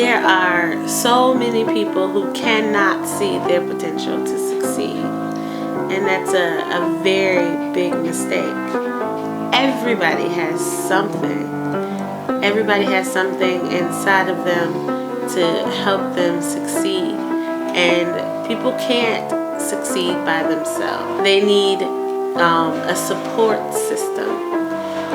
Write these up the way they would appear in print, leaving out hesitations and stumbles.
There are so many people who cannot see their potential to succeed, and that's a very big mistake. Everybody has something. Everybody has something inside of them to help them succeed, and people can't succeed by themselves. They need a support system.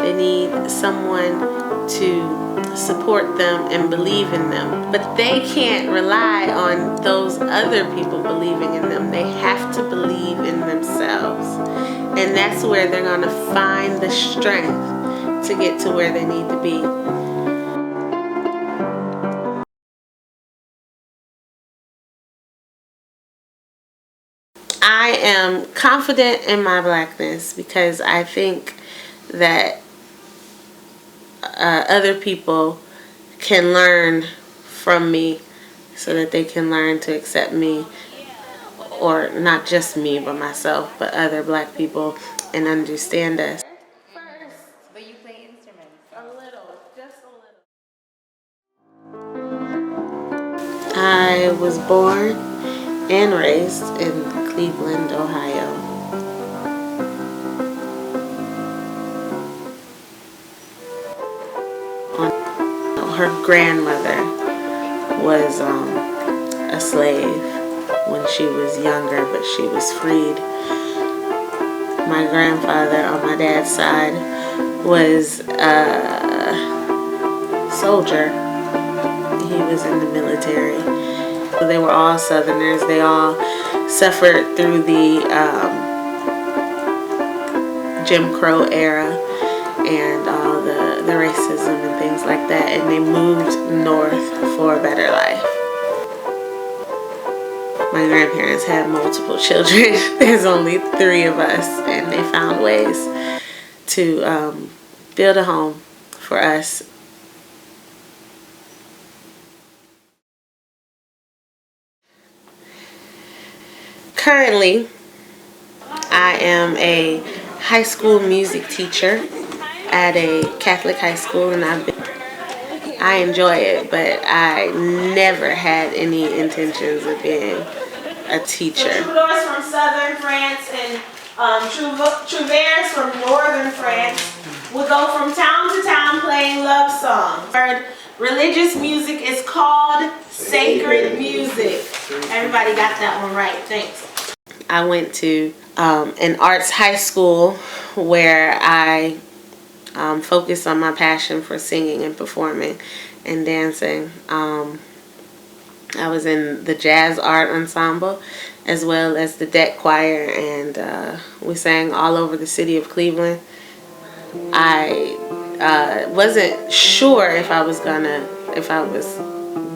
They need someone to support them and believe in them, but they can't rely on those other people believing in them. They have to believe in themselves, and that's where they're going to find the strength to get to where they need to be. I am confident in my blackness because I think that other people can learn from me so that they can learn to accept me, or not just me but myself, but other black people, and understand us. But you play instruments? A little, just a little. I was born and raised in Cleveland, Ohio. Her grandmother was a slave when she was younger, but she was freed. My grandfather on my dad's side was a soldier. He was in the military. They were all Southerners. They all suffered through the Jim Crow era and all the racism and things like that, and they moved north for a better life. My grandparents had multiple children. There's only 3 of us, and they found ways to build a home for us. Currently, I am a high school music teacher at a Catholic high school, and I enjoy it, but I never had any intentions of being a teacher. Troubadours from southern France and trouvères from northern France would go from town to town playing love songs. Religious music is called sacred music. Everybody got that one right. Thanks. I went to an arts high school where I focused on my passion for singing and performing and dancing. I was in the jazz art ensemble as well as the deck choir, and we sang all over the city of Cleveland. I wasn't sure if I was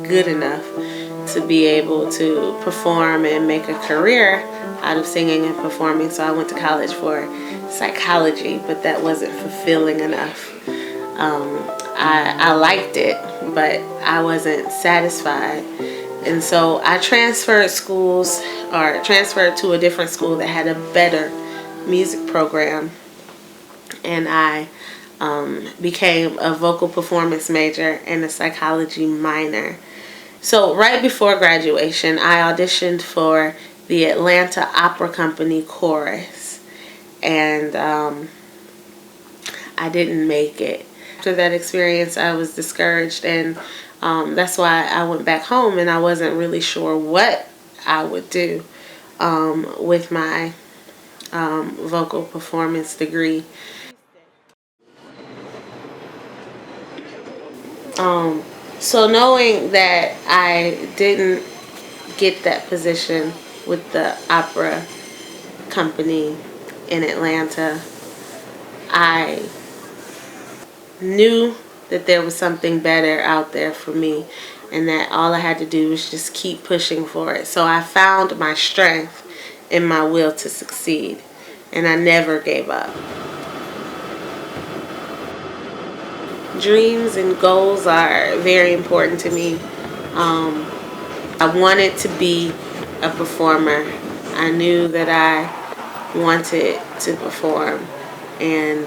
good enough to be able to perform and make a career out of singing and performing, so I went to college for psychology, but that wasn't fulfilling enough. I liked it, but I wasn't satisfied, and so I transferred to a different school that had a better music program, and I became a vocal performance major and a psychology minor. So right before graduation, I auditioned for the Atlanta Opera Company chorus, and I didn't make it. After that experience, I was discouraged, and that's why I went back home, and I wasn't really sure what I would do with my vocal performance degree. So knowing that I didn't get that position with the opera company in Atlanta, I knew that there was something better out there for me, and that all I had to do was just keep pushing for it. So I found my strength in my will to succeed, and I never gave up. Dreams and goals are very important to me. I wanted to be a performer. I knew that I wanted to perform, and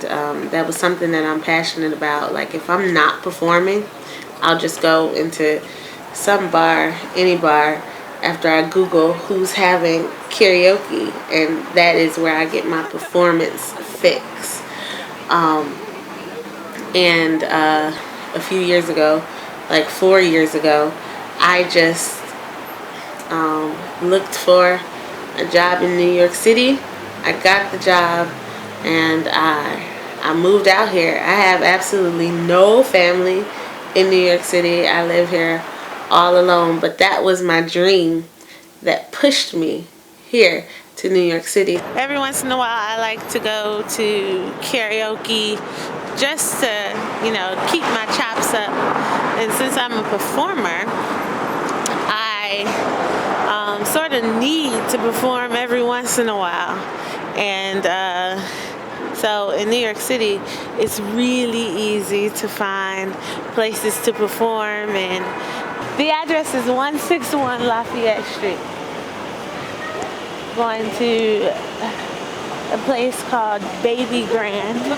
that was something that I'm passionate about. Like, if I'm not performing, I'll just go into some bar, any bar, after I Google who's having karaoke, and that is where I get my performance fix. And a few years ago, like 4 years ago, I just looked for a job in New York City. I got the job, and I moved out here. I have absolutely no family in New York City. I live here all alone, but that was my dream that pushed me here to New York City. Every once in a while, I like to go to karaoke just to, keep my chops up. And since I'm a performer, I sort of need to perform every once in a while. And so in New York City, it's really easy to find places to perform. And the address is 161 Lafayette Street. Going to a place called Baby Grand.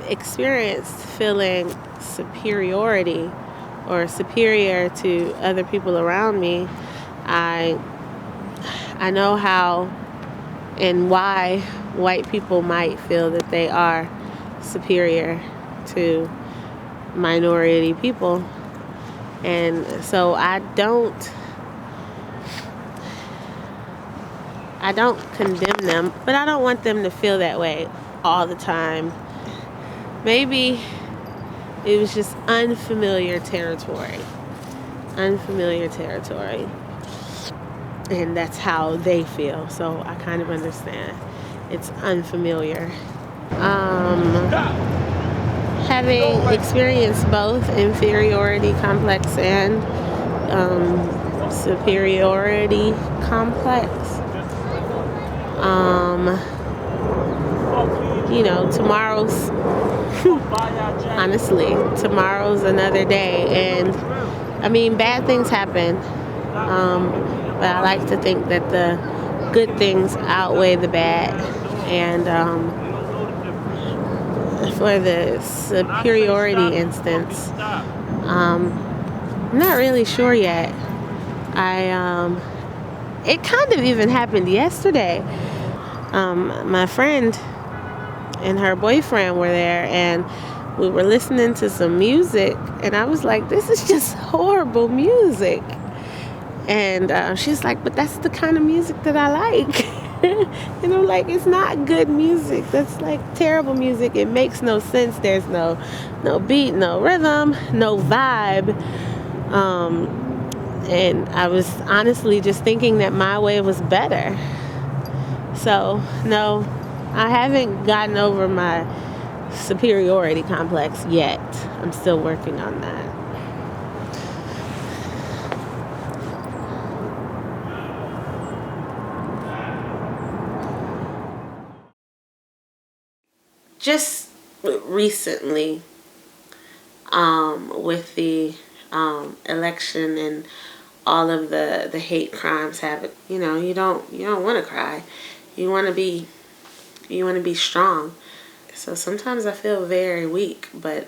Experienced feeling superiority or superior to other people around me. I know how and why white people might feel that they are superior to minority people, and so I don't condemn them, but I don't want them to feel that way all the time. Maybe it was just unfamiliar territory. And that's how they feel. So I kind of understand. It's unfamiliar. Having experienced both inferiority complex and superiority complex, tomorrow's another day, and I mean, bad things happen, but I like to think that the good things outweigh the bad. And for the superiority instance, I'm not really sure yet. It kind of even happened yesterday. My friend and her boyfriend were there, and we were listening to some music, and I was like, this is just horrible music. And she's like, but that's the kind of music that I like. And I'm like, it's not good music. That's like terrible music. It makes no sense. There's no beat, no rhythm, no vibe. And I was honestly just thinking that my way was better. So no, I haven't gotten over my superiority complex yet. I'm still working on that. Just recently, with the election and all of the hate crimes happen, you don't want to cry. You want to be strong. So sometimes I feel very weak, but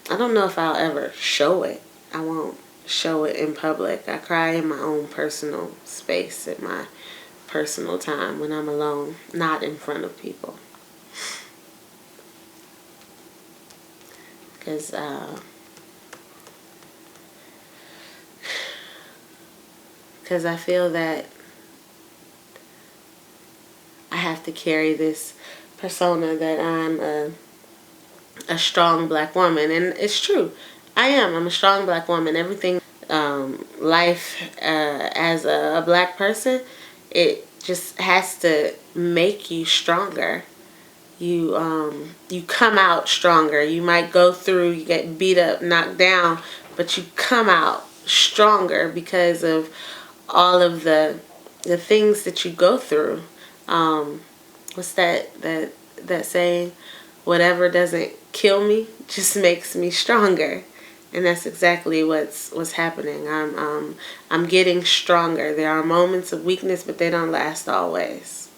I don't know if I'll ever show it. I won't show it in public. I cry in my own personal space, at my personal time when I'm alone, not in front of people. Because I feel that I have to carry this persona that I'm a strong black woman. And it's true. I'm a strong black woman. Everything, life as a black person, it just has to make you stronger. you come out stronger. You might go through, you get beat up, knocked down, but you come out stronger because of all of the things that you go through. What's that saying? Whatever doesn't kill me just makes me stronger. And that's exactly what's happening. I'm getting stronger. There are moments of weakness, but they don't last always.